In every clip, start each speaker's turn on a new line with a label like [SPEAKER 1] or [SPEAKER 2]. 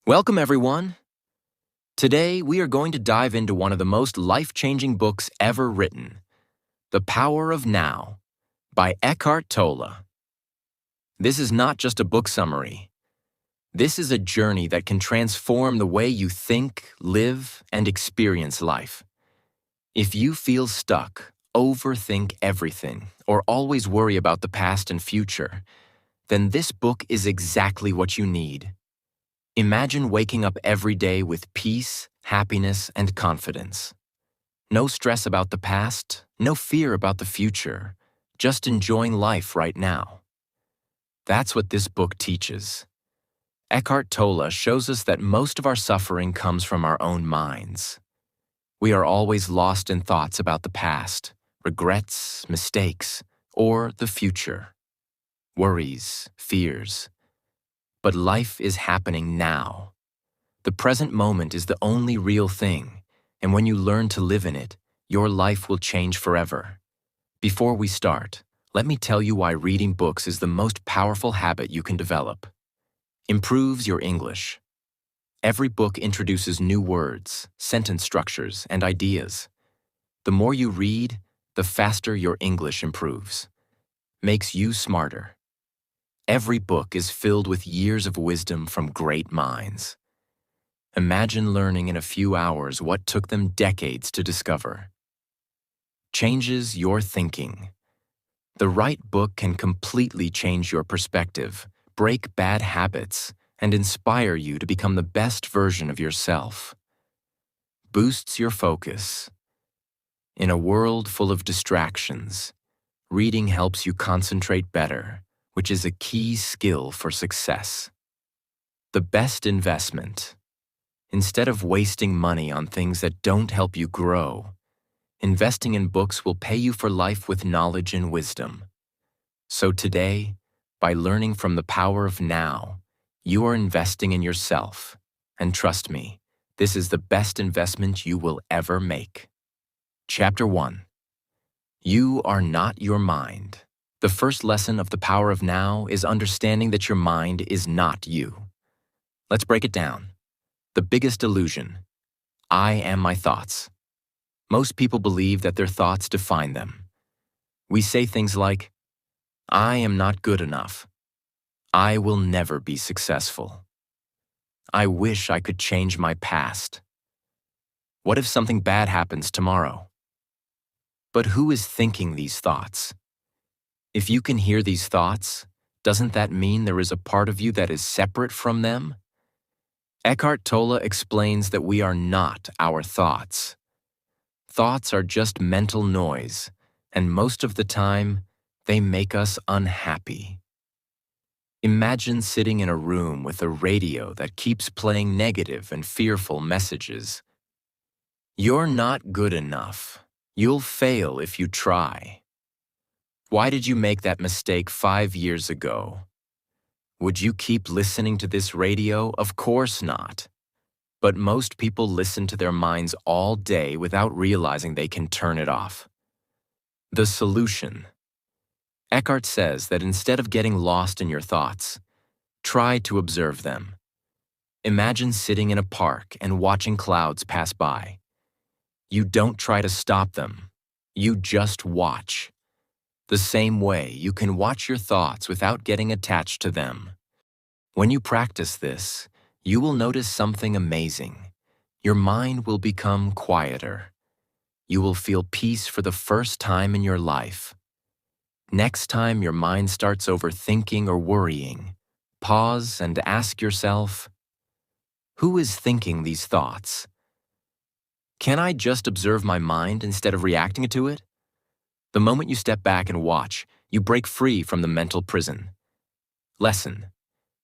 [SPEAKER 1] Welcome, everyone. Today, we are going to dive into one of the most life-changing books ever written, The Power of Now, by Eckhart Tolle. This is not just a book summary. This is a journey that can transform the way you think, live, and experience life. If you feel stuck, overthink everything, or always worry about the past and future, then this book is exactly what you need. Imagine waking up every day with peace, happiness, and confidence. No stress about the past, no fear about the future, just enjoying life right now. That's what this book teaches. Eckhart Tolle shows us that most of our suffering comes from our own minds. We are always lost in thoughts about the past, regrets, mistakes, or the future. Worries, fears. But life is happening now. The present moment is the only real thing, and when you learn to live in it, your life will change forever. Before we start, let me tell you why reading books is the most powerful habit you can develop. Improves your English. Every book introduces new words, sentence structures, and ideas. The more you read, the faster your English improves. Makes you smarter. Every book is filled with years of wisdom from great minds. Imagine learning in a few hours what took them decades to discover. Changes your thinking. The right book can completely change your perspective, break bad habits, and inspire you to become the best version of yourself. Boosts your focus. In a world full of distractions, reading helps you concentrate better, which is a key skill for success. The best investment. Instead of wasting money on things that don't help you grow, investing in books will pay you for life with knowledge and wisdom. So today, by learning from the power of now, you are investing in yourself. And trust me, this is the best investment you will ever make. Chapter 1. You are not your mind. The first lesson of The Power of Now is understanding that your mind is not you. Let's break it down. The biggest illusion. I am my thoughts. Most people believe that their thoughts define them. We say things like, I am not good enough. I will never be successful. I wish I could change my past. What if something bad happens tomorrow? But who is thinking these thoughts? If you can hear these thoughts, doesn't that mean there is a part of you that is separate from them? Eckhart Tolle explains that we are not our thoughts. Thoughts are just mental noise, and most of the time, they make us unhappy. Imagine sitting in a room with a radio that keeps playing negative and fearful messages. You're not good enough. You'll fail if you try. Why did you make that mistake 5 years ago? Would you keep listening to this radio? Of course not. But most people listen to their minds all day without realizing they can turn it off. The solution. Eckhart says that instead of getting lost in your thoughts, try to observe them. Imagine sitting in a park and watching clouds pass by. You don't try to stop them. You just watch. The same way, you can watch your thoughts without getting attached to them. When you practice this, you will notice something amazing. Your mind will become quieter. You will feel peace for the first time in your life. Next time your mind starts overthinking or worrying, pause and ask yourself, who is thinking these thoughts? Can I just observe my mind instead of reacting to it? The moment you step back and watch, you break free from the mental prison. Lesson.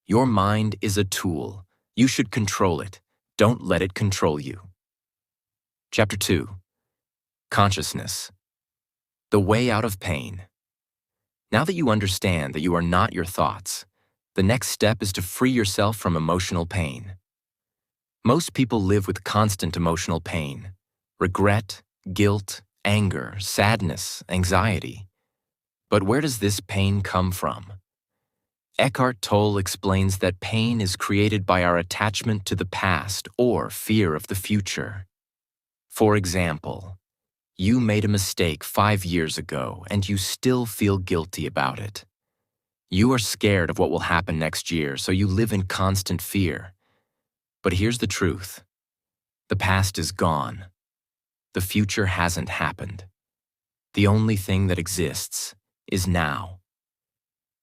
[SPEAKER 1] Your mind is a tool. You should control it. Don't let it control you. Chapter 2. Consciousness. The way out of pain. Now that you understand that you are not your thoughts, the next step is to free yourself from emotional pain. Most people live with constant emotional pain, regret, guilt, anger, sadness, anxiety. But where does this pain come from? Eckhart Tolle explains that pain is created by our attachment to the past or fear of the future. For example, you made a mistake 5 years ago and you still feel guilty about it. You are scared of what will happen next year, so you live in constant fear. But here's the truth. The past is gone. The future hasn't happened. The only thing that exists is now.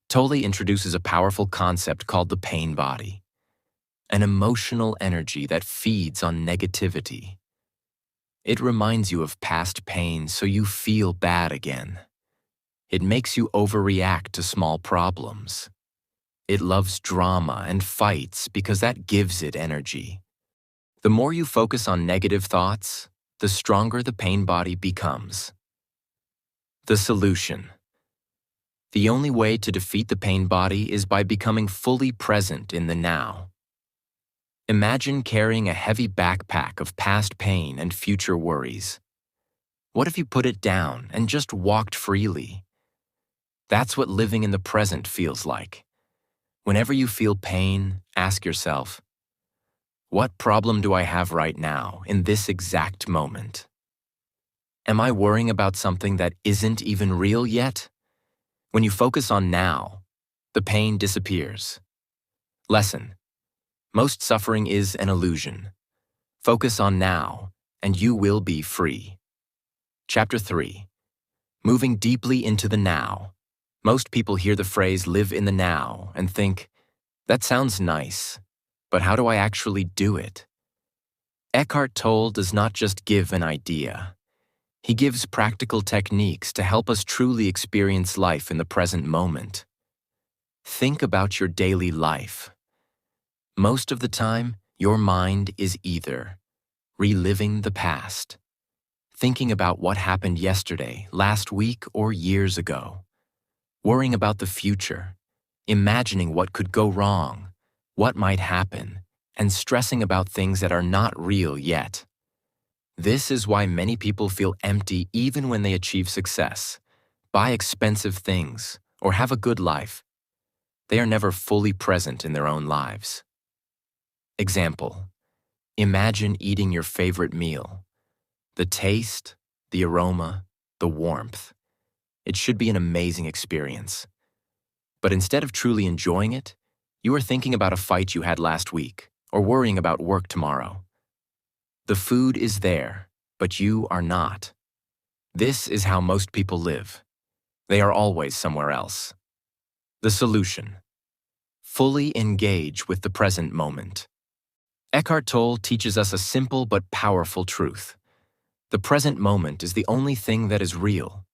[SPEAKER 1] Tolle introduces a powerful concept called the pain body, an emotional energy that feeds on negativity. It reminds you of past pain so you feel bad again. It makes you overreact to small problems. It loves drama and fights because that gives it energy. The more you focus on negative thoughts, the stronger the pain body becomes. The solution. The only way to defeat the pain body is by becoming fully present in the now. Imagine carrying a heavy backpack of past pain and future worries. What if you put it down and just walked freely? That's what living in the present feels like. Whenever you feel pain, ask yourself, what problem do I have right now, in this exact moment? Am I worrying about something that isn't even real yet? When you focus on now, the pain disappears. Lesson: most suffering is an illusion. Focus on now, and you will be free. Chapter 3. Moving deeply into the now. Most people hear the phrase live in the now and think, that sounds nice, but how do I actually do it? Eckhart Tolle does not just give an idea. He gives practical techniques to help us truly experience life in the present moment. Think about your daily life. Most of the time, your mind is either reliving the past, thinking about what happened yesterday, last week, or years ago, worrying about the future, imagining what could go wrong, what might happen, and stressing about things that are not real yet. This is why many people feel empty even when they achieve success, buy expensive things, or have a good life. They are never fully present in their own lives. Example: imagine eating your favorite meal. The taste, the aroma, the warmth. It should be an amazing experience. But instead of truly enjoying it, you are thinking about a fight you had last week or worrying about work tomorrow. The food is there, but you are not. This is how most people live. They are always somewhere else. The solution: fully engage with the present moment. Eckhart Tolle teaches us a simple but powerful truth. The present moment is the only thing that is real.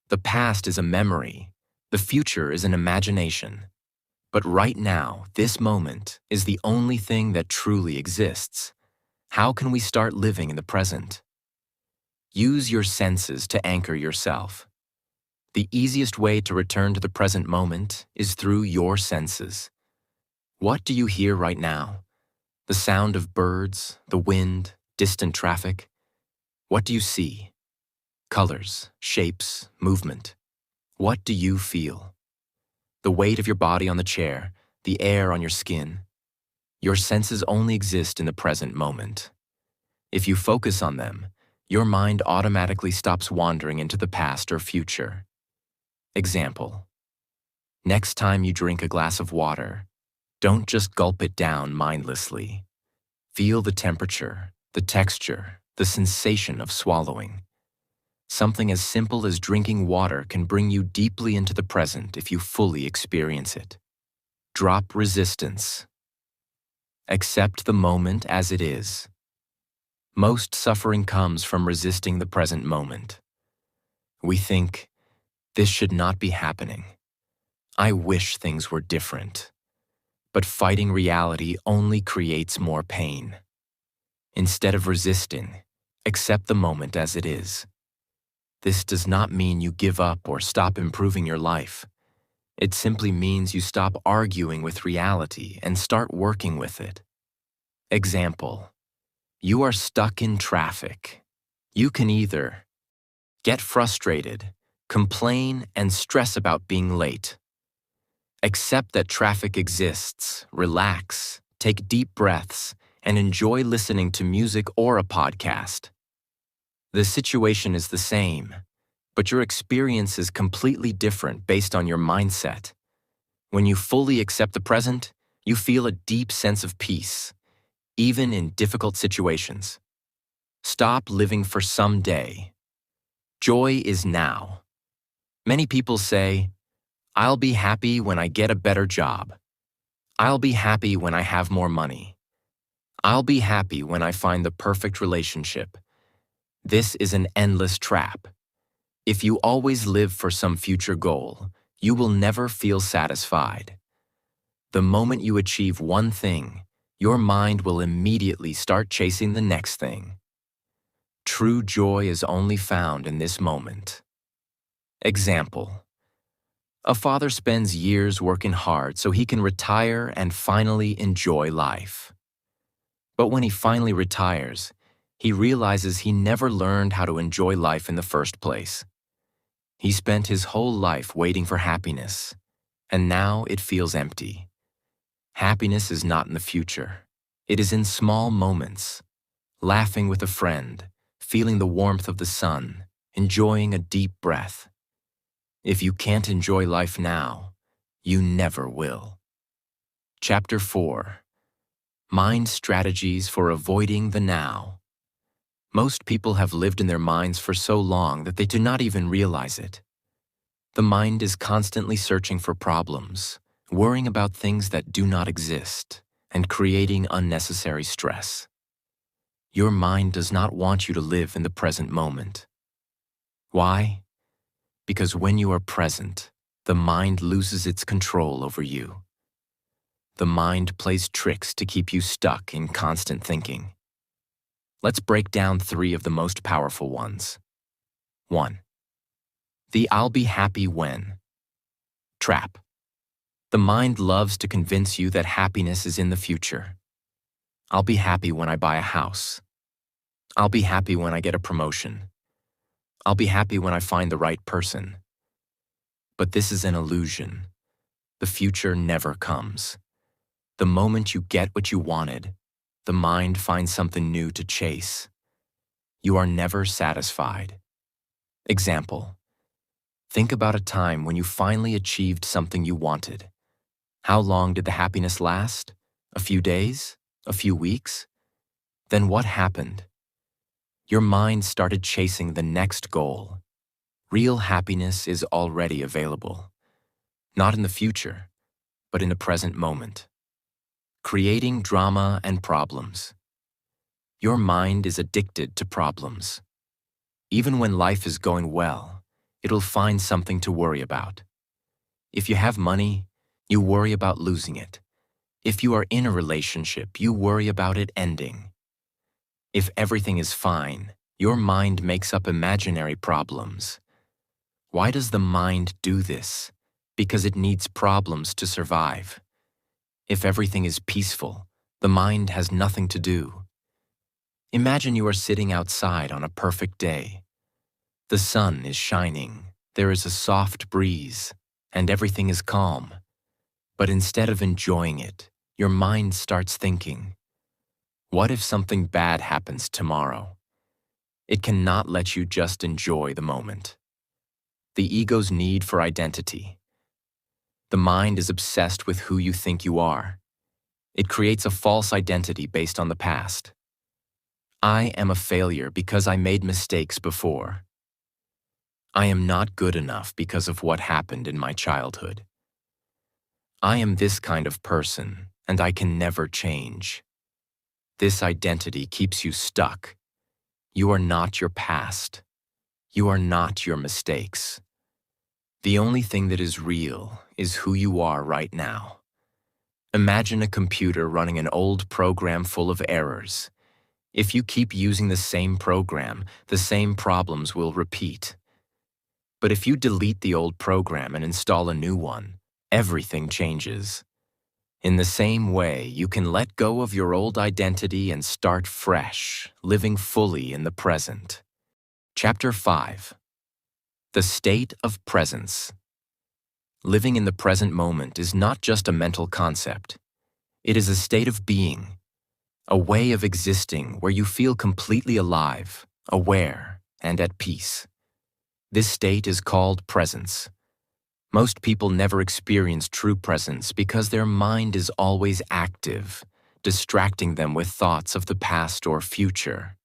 [SPEAKER 1] The past is a memory. The future is an imagination. But right now, this moment is the only thing that truly exists. How can we start living in the present? Use your senses to anchor yourself. The easiest way to return to the present moment is through your senses. What do you hear right now? The sound of birds, the wind, distant traffic? What do you see? Colors, shapes, movement. What do you feel? The weight of your body on the chair, the air on your skin. Your senses only exist in the present moment. If you focus on them, your mind automatically stops wandering into the past or future. Example: next time you drink a glass of water, don't just gulp it down mindlessly. Feel the temperature, the texture, the sensation of swallowing. Something as simple as drinking water can bring you deeply into the present if you fully experience it. Drop resistance. Accept the moment as it is. Most suffering comes from resisting the present moment. We think, this should not be happening. I wish things were different. But fighting reality only creates more pain. Instead of resisting, accept the moment as it is. This does not mean you give up or stop improving your life. It simply means you stop arguing with reality and start working with it. Example: you are stuck in traffic. You can either get frustrated, complain, and stress about being late. Accept that traffic exists, relax, take deep breaths, and enjoy listening to music or a podcast. The situation is the same, but your experience is completely different based on your mindset. When you fully accept the present, you feel a deep sense of peace, even in difficult situations. Stop living for someday. Joy is now. Many people say, "I'll be happy when I get a better job. I'll be happy when I have more money. I'll be happy when I find the perfect relationship." This is an endless trap. If you always live for some future goal, you will never feel satisfied. The moment you achieve one thing, your mind will immediately start chasing the next thing. True joy is only found in this moment. Example: a father spends years working hard so he can retire and finally enjoy life. But when he finally retires, he realizes he never learned how to enjoy life in the first place. He spent his whole life waiting for happiness, and now it feels empty. Happiness is not in the future. It is in small moments, laughing with a friend, feeling the warmth of the sun, enjoying a deep breath. If you can't enjoy life now, you never will. Chapter 4: Mind Strategies for Avoiding the Now. Most people have lived in their minds for so long that they do not even realize it. The mind is constantly searching for problems, worrying about things that do not exist, and creating unnecessary stress. Your mind does not want you to live in the present moment. Why? Because when you are present, the mind loses its control over you. The mind plays tricks to keep you stuck in constant thinking. Let's break down 3 of the most powerful ones. 1. The "I'll be happy when" trap. The mind loves to convince you that happiness is in the future. I'll be happy when I buy a house. I'll be happy when I get a promotion. I'll be happy when I find the right person. But this is an illusion. The future never comes. The moment you get what you wanted, the mind finds something new to chase. You are never satisfied. Example: think about a time when you finally achieved something you wanted. How long did the happiness last? A few days? A few weeks? Then what happened? Your mind started chasing the next goal. Real happiness is already available. Not in the future, but in the present moment. Creating drama and problems. Your mind is addicted to problems. Even when life is going well, it'll find something to worry about. If you have money, you worry about losing it. If you are in a relationship, you worry about it ending. If everything is fine, your mind makes up imaginary problems. Why does the mind do this? Because it needs problems to survive. If everything is peaceful, the mind has nothing to do. Imagine you are sitting outside on a perfect day. The sun is shining, there is a soft breeze, and everything is calm. But instead of enjoying it, your mind starts thinking, what if something bad happens tomorrow? It cannot let you just enjoy the moment. The ego's need for identity. The mind is obsessed with who you think you are. It creates a false identity based on the past. I am a failure because I made mistakes before. I am not good enough because of what happened in my childhood. I am this kind of person, and I can never change. This identity keeps you stuck. You are not your past. You are not your mistakes. The only thing that is real is who you are right now. Imagine a computer running an old program full of errors. If you keep using the same program, the same problems will repeat. But if you delete the old program and install a new one, everything changes. In the same way, you can let go of your old identity and start fresh, living fully in the present. Chapter 5: The State of Presence. Living in the present moment is not just a mental concept. It is a state of being, a way of existing where you feel completely alive, aware, and at peace. This state is called presence. Most people never experience true presence because their mind is always active, distracting them with thoughts of the past or future.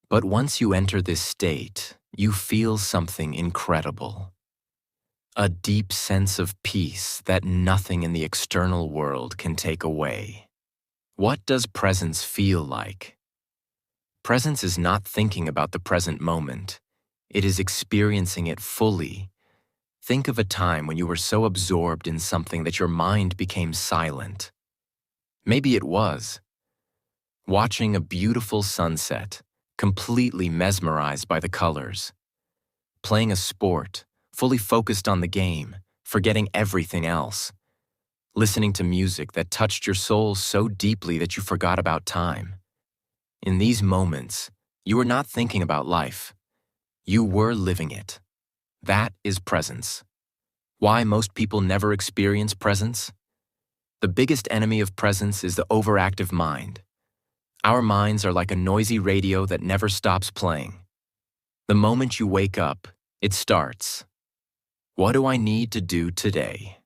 [SPEAKER 1] But once you enter this state, you feel something incredible. A deep sense of peace that nothing in the external world can take away. What does presence feel like? Presence is not thinking about the present moment. It is experiencing it fully. Think of a time when you were so absorbed in something that your mind became silent. Maybe it was watching a beautiful sunset, completely mesmerized by the colors. Playing a sport, fully focused on the game, forgetting everything else. Listening to music that touched your soul so deeply that you forgot about time. In these moments, you were not thinking about life. You were living it. That is presence. Why most people never experience presence? The biggest enemy of presence is the overactive mind. Our minds are like a noisy radio that never stops playing. The moment you wake up, it starts. What do I need to do today?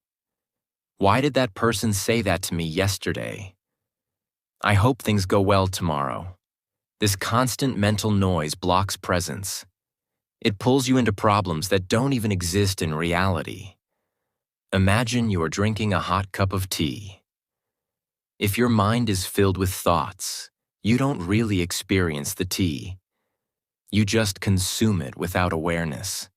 [SPEAKER 1] Why did that person say that to me yesterday? I hope things go well tomorrow. This constant mental noise blocks presence. It pulls you into problems that don't even exist in reality. Imagine you are drinking a hot cup of tea. If your mind is filled with thoughts, you don't really experience the tea. You just consume it without awareness.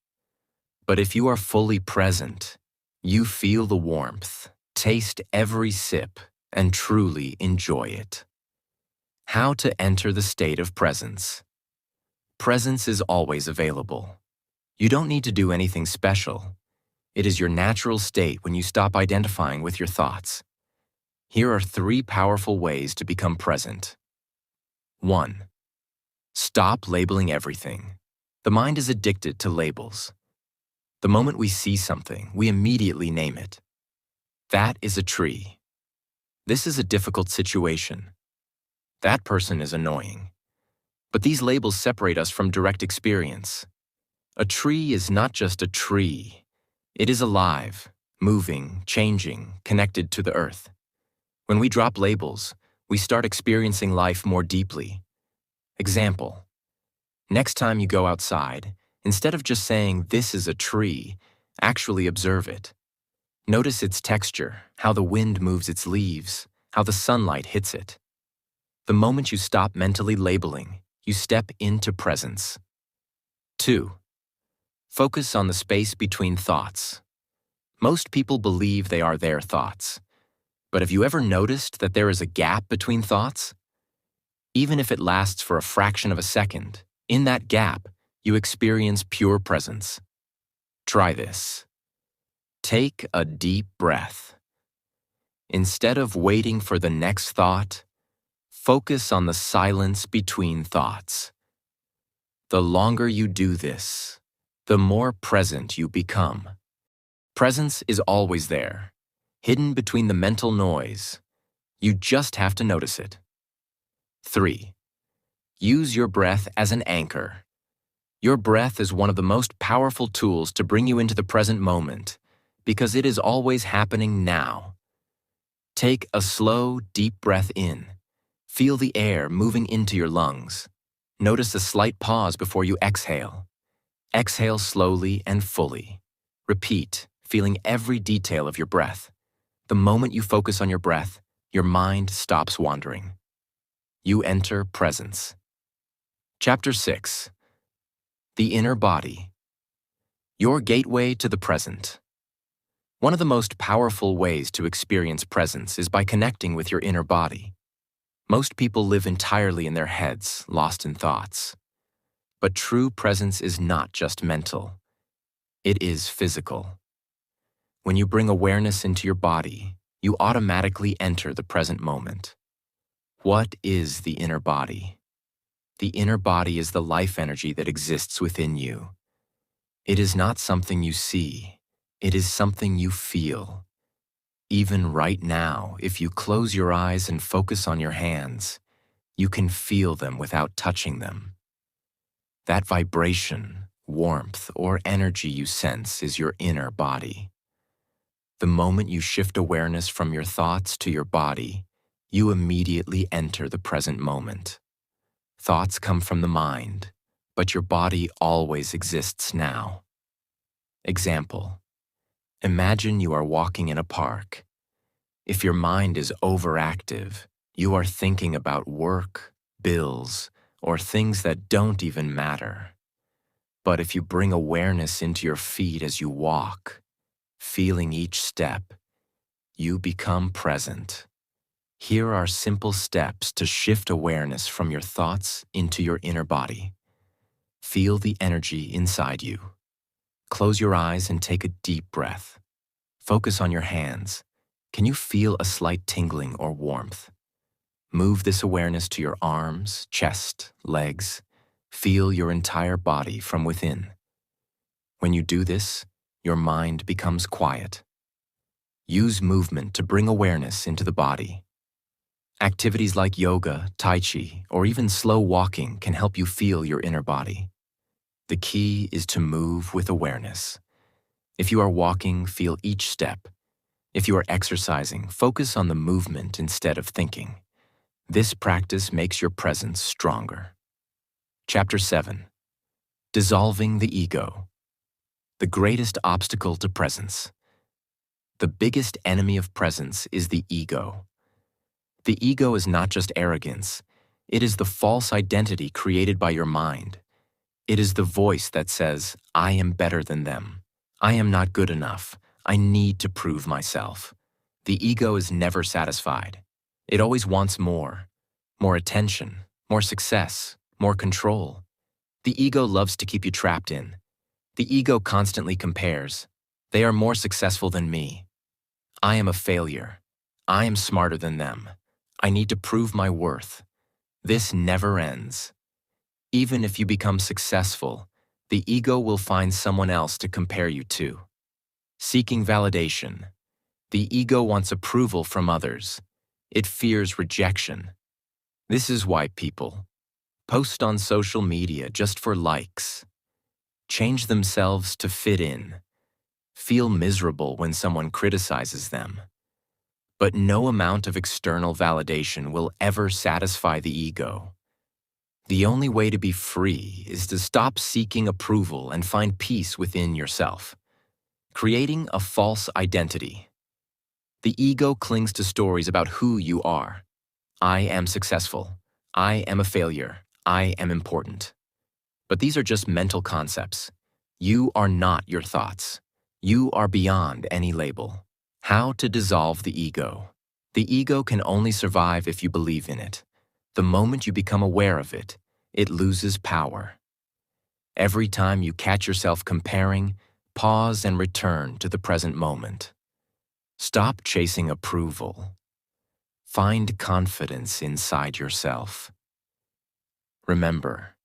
[SPEAKER 1] But if you are fully present, you feel the warmth, taste every sip, and truly enjoy it. How to enter the state of presence. Presence is always available. You don't need to do anything special. It is your natural state when you stop identifying with your thoughts. Here are 3 powerful ways to become present. 1. Stop labeling everything. The mind is addicted to labels. The moment we see something, we immediately name it. That is a tree. This is a difficult situation. That person is annoying. But these labels separate us from direct experience. A tree is not just a tree. It is alive, moving, changing, connected to the earth. When we drop labels, we start experiencing life more deeply. Example: next time you go outside, instead of just saying, "This is a tree," actually observe it. Notice its texture, how the wind moves its leaves, how the sunlight hits it. The moment you stop mentally labeling, you step into presence. 2. Focus on the space between thoughts. Most people believe they are their thoughts. But have you ever noticed that there is a gap between thoughts? Even if it lasts for a fraction of a second, in that gap, you experience pure presence. Try this. Take a deep breath. Instead of waiting for the next thought, focus on the silence between thoughts. The longer you do this, the more present you become. Presence is always there, hidden between the mental noise. You just have to notice it. 3. Use your breath as an anchor. Your breath is one of the most powerful tools to bring you into the present moment because it is always happening now. Take a slow, deep breath in. Feel the air moving into your lungs. Notice a slight pause before you exhale. Exhale slowly and fully. Repeat, feeling every detail of your breath. The moment you focus on your breath, your mind stops wandering. You enter presence. Chapter 6. The Inner Body. Your gateway to the present. One of the most powerful ways to experience presence is by connecting with your inner body. Most people live entirely in their heads, lost in thoughts. But true presence is not just mental. It is physical. When you bring awareness into your body, you automatically enter the present moment. What is the inner body? The inner body is the life energy that exists within you. It is not something you see. It is something you feel. Even right now, if you close your eyes and focus on your hands, you can feel them without touching them. That vibration, warmth, or energy you sense is your inner body. The moment you shift awareness from your thoughts to your body, you immediately enter the present moment. Thoughts come from the mind, but your body always exists now. Example: imagine you are walking in a park. If your mind is overactive, you are thinking about work, bills, or things that don't even matter. But if you bring awareness into your feet as you walk, feeling each step, you become present. Here are simple steps to shift awareness from your thoughts into your inner body. Feel the energy inside you. Close your eyes and take a deep breath. Focus on your hands. Can you feel a slight tingling or warmth? Move this awareness to your arms, chest, legs. Feel your entire body from within. When you do this, your mind becomes quiet. Use movement to bring awareness into the body. Activities like yoga, tai chi, or even slow walking can help you feel your inner body. The key is to move with awareness. If you are walking, feel each step. If you are exercising, focus on the movement instead of thinking. This practice makes your presence stronger. Chapter 7. Dissolving the Ego. The greatest obstacle to presence. The biggest enemy of presence is the ego. The ego is not just arrogance. It is the false identity created by your mind. It is the voice that says, I am better than them. I am not good enough. I need to prove myself. The ego is never satisfied. It always wants more. More attention, more success, more control. The ego loves to keep you trapped in. The ego constantly compares. They are more successful than me. I am a failure. I am smarter than them. I need to prove my worth. This never ends. Even if you become successful, the ego will find someone else to compare you to. Seeking validation. The ego wants approval from others. It fears rejection. This is why people post on social media just for likes, change themselves to fit in, feel miserable when someone criticizes them. But no amount of external validation will ever satisfy the ego. The only way to be free is to stop seeking approval and find peace within yourself. Creating a false identity. The ego clings to stories about who you are. I am successful. I am a failure. I am important. But these are just mental concepts. You are not your thoughts. You are beyond any label. How to dissolve the ego. The ego can only survive if you believe in it. The moment you become aware of it, it loses power. Every time you catch yourself comparing, pause and return to the present moment. Stop chasing approval. Find confidence inside yourself. Remember,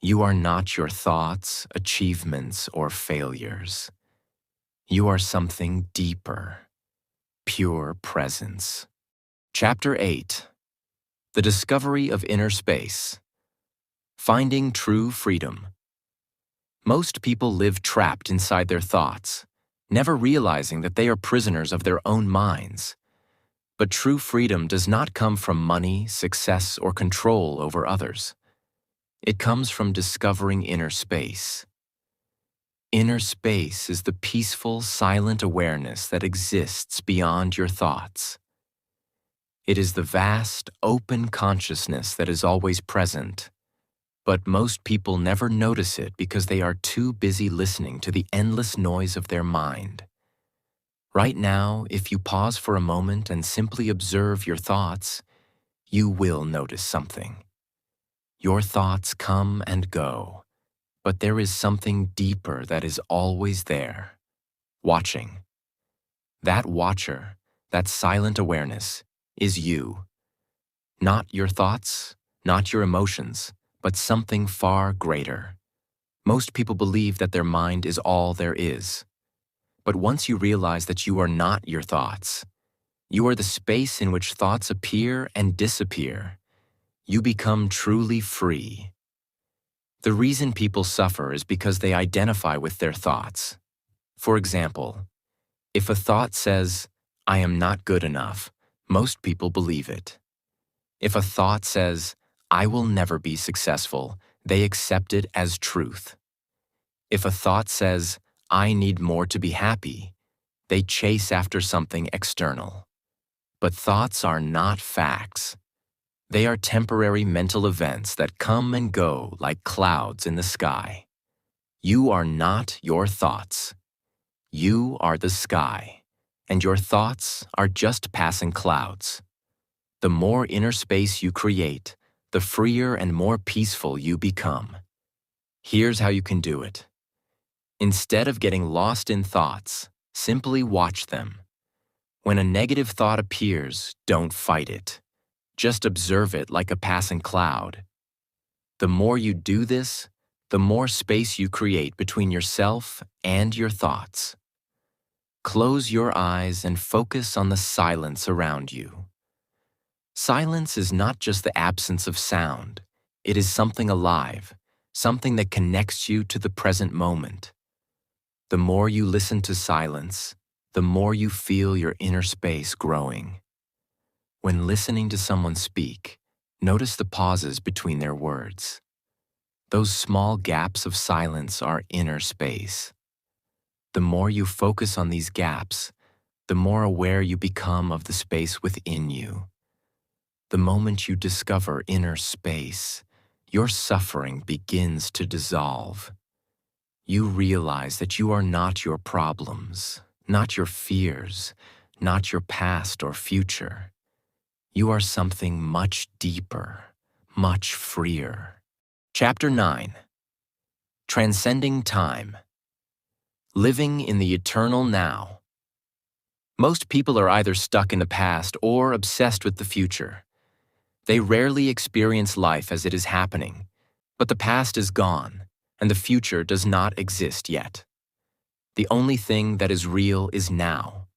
[SPEAKER 1] you are not your thoughts, achievements, or failures. You are something deeper, pure presence. Chapter 8. The Discovery of Inner Space. Finding True Freedom. Most people live trapped inside their thoughts, never realizing that they are prisoners of their own minds. But true freedom does not come from money, success, or control over others. It comes from discovering inner space. Inner space is the peaceful, silent awareness that exists beyond your thoughts. It is the vast, open consciousness that is always present. But most people never notice it because they are too busy listening to the endless noise of their mind. Right now, if you pause for a moment and simply observe your thoughts, you will notice something. Your thoughts come and go. But there is something deeper that is always there, watching. That watcher, that silent awareness, is you. Not your thoughts, not your emotions, but something far greater. Most people believe that their mind is all there is. But once you realize that you are not your thoughts, you are the space in which thoughts appear and disappear, you become truly free. The reason people suffer is because they identify with their thoughts. For example, if a thought says, "I am not good enough," most people believe it. If a thought says, "I will never be successful," they accept it as truth. If a thought says, "I need more to be happy," they chase after something external. But thoughts are not facts. They are temporary mental events that come and go like clouds in the sky. You are not your thoughts. You are the sky, and your thoughts are just passing clouds. The more inner space you create, the freer and more peaceful you become. Here's how you can do it. Instead of getting lost in thoughts, simply watch them. When a negative thought appears, don't fight it. Just observe it like a passing cloud. The more you do this, the more space you create between yourself and your thoughts. Close your eyes and focus on the silence around you. Silence is not just the absence of sound. It is something alive, something that connects you to the present moment. The more you listen to silence, the more you feel your inner space growing. When listening to someone speak, notice the pauses between their words. Those small gaps of silence are inner space. The more you focus on these gaps, the more aware you become of the space within you. The moment you discover inner space, your suffering begins to dissolve. You realize that you are not your problems, not your fears, not your past or future. You are something much deeper, much freer. Chapter 9. Transcending Time. Living in the Eternal Now. Most people are either stuck in the past or obsessed with the future. They rarely experience life as it is happening, but the past is gone, and the future does not exist yet. The only thing that is real is now.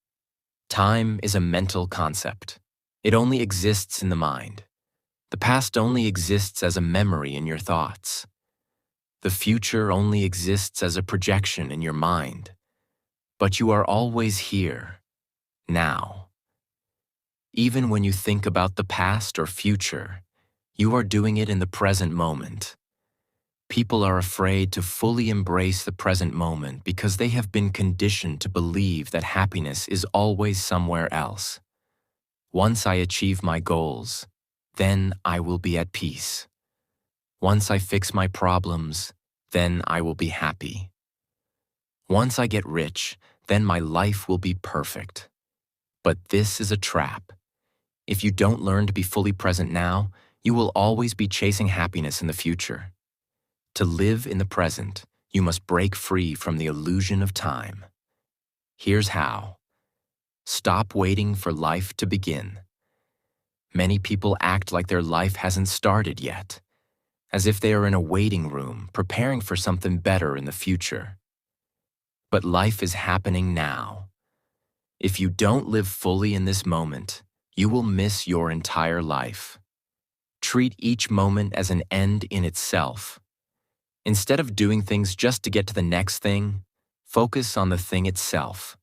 [SPEAKER 1] Time is a mental concept. It only exists in the mind. The past only exists as a memory in your thoughts. The future only exists as a projection in your mind. But you are always here, now. Even when you think about the past or future, you are doing it in the present moment. People are afraid to fully embrace the present moment because they have been conditioned to believe that happiness is always somewhere else. Once I achieve my goals, then I will be at peace. Once I fix my problems, then I will be happy. Once I get rich, then my life will be perfect. But this is a trap. If you don't learn to be fully present now, you will always be chasing happiness in the future. To live in the present, you must break free from the illusion of time. Here's how. Stop waiting for life to begin. Many people act like their life hasn't started yet, as if they are in a waiting room preparing for something better in the future. But life is happening now. If you don't live fully in this moment, you will miss your entire life. Treat each moment as an end in itself. Instead of doing things just to get to the next thing, focus on the thing itself.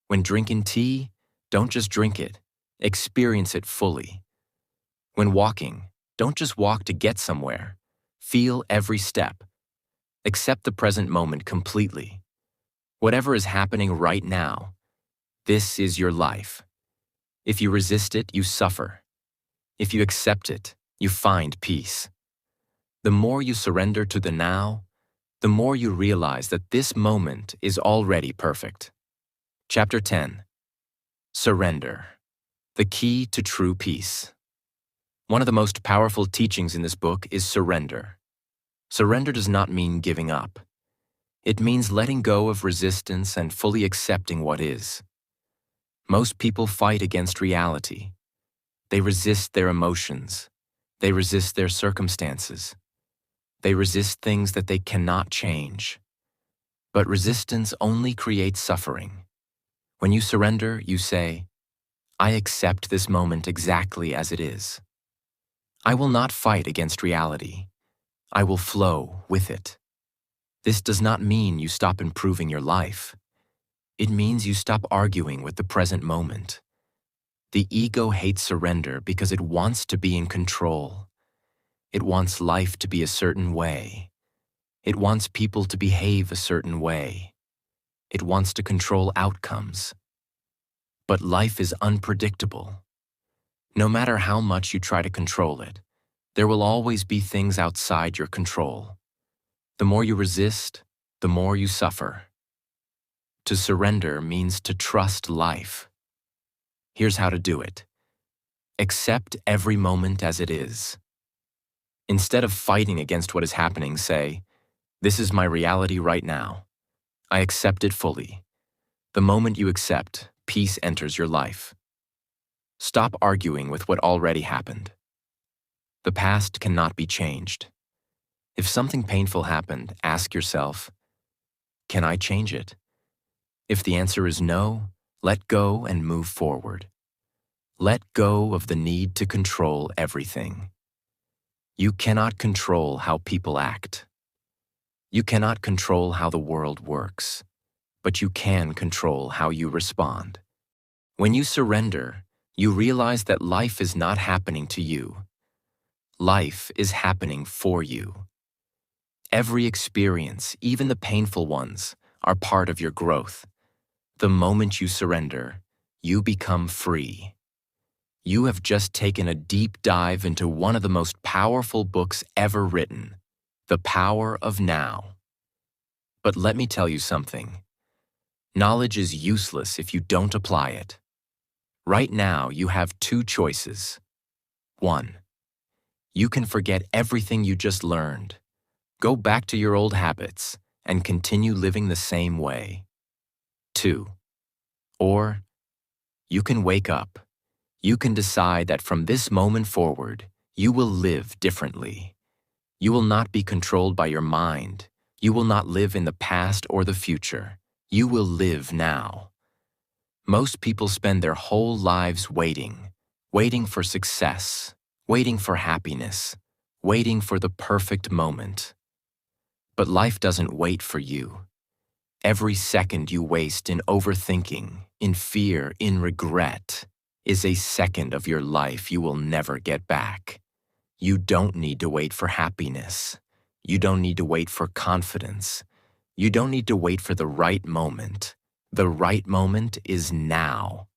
[SPEAKER 1] When drinking tea, don't just drink it, experience it fully. When walking, don't just walk to get somewhere, feel every step. Accept the present moment completely. Whatever is happening right now, this is your life. If you resist it, you suffer. If you accept it, you find peace. The more you surrender to the now, the more you realize that this moment is already perfect. Chapter 10. Surrender. The key to true peace. One of the most powerful teachings in this book is surrender. Surrender does not mean giving up. It means letting go of resistance and fully accepting what is. Most people fight against reality. They resist their emotions. They resist their circumstances. They resist things that they cannot change. But resistance only creates suffering. When you surrender, you say, I accept this moment exactly as it is. I will not fight against reality. I will flow with it. This does not mean you stop improving your life. It means you stop arguing with the present moment. The ego hates surrender because it wants to be in control. It wants life to be a certain way. It wants people to behave a certain way. It wants to control outcomes. But life is unpredictable. No matter how much you try to control it, there will always be things outside your control. The more you resist, the more you suffer. To surrender means to trust life. Here's how to do it. Accept every moment as it is. Instead of fighting against what is happening, say, this is my reality right now. I accept it fully. The moment you accept, peace enters your life. Stop arguing with what already happened. The past cannot be changed. If something painful happened, ask yourself, can I change it? If the answer is no, let go and move forward. Let go of the need to control everything. You cannot control how people act. You cannot control how the world works, but you can control how you respond. When you surrender, you realize that life is not happening to you. Life is happening for you. Every experience, even the painful ones, are part of your growth. The moment you surrender, you become free. You have just taken a deep dive into one of the most powerful books ever written, The Power of Now. But let me tell you something. Knowledge is useless if you don't apply it. Right now, you have two choices. 1. You can forget everything you just learned. Go back to your old habits and continue living the same way. 2. Or you can wake up. You can decide that from this moment forward, you will live differently. You will not be controlled by your mind. You will not live in the past or the future. You will live now. Most people spend their whole lives waiting for success, waiting for happiness, waiting for the perfect moment. But life doesn't wait for you. Every second you waste in overthinking, in fear, in regret, is a second of your life you will never get back. You don't need to wait for happiness. You don't need to wait for confidence. You don't need to wait for the right moment. The right moment is now.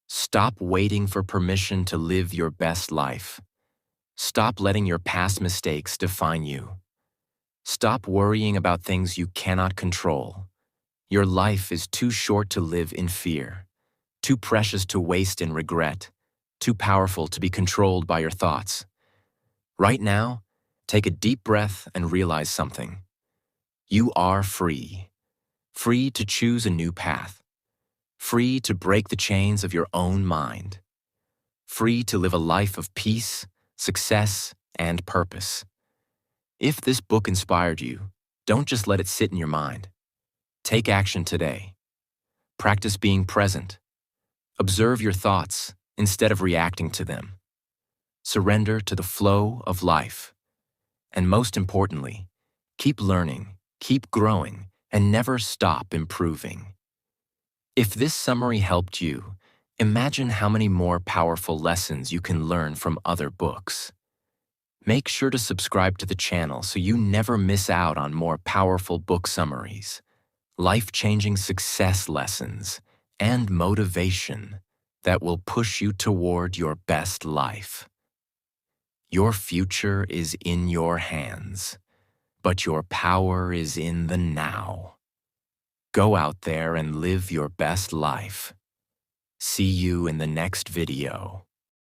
[SPEAKER 1] Stop waiting for permission to live your best life. Stop letting your past mistakes define you. Stop worrying about things you cannot control. Your life is too short to live in fear, too precious to waste in regret, too powerful to be controlled by your thoughts. Right now, take a deep breath and realize something. You are free. Free to choose a new path. Free to break the chains of your own mind. Free to live a life of peace, success, and purpose. If this book inspired you, don't just let it sit in your mind. Take action today. Practice being present. Observe your thoughts instead of reacting to them. Surrender to the flow of life. And most importantly, keep learning, keep growing, and never stop improving. If this summary helped you, imagine how many more powerful lessons you can learn from other books. Make sure to subscribe to the channel so you never miss out on more powerful book summaries, life-changing success lessons, and motivation that will push you toward your best life. Your future is in your hands, but your power is in the now. Go out there and live your best life. See you in the next video.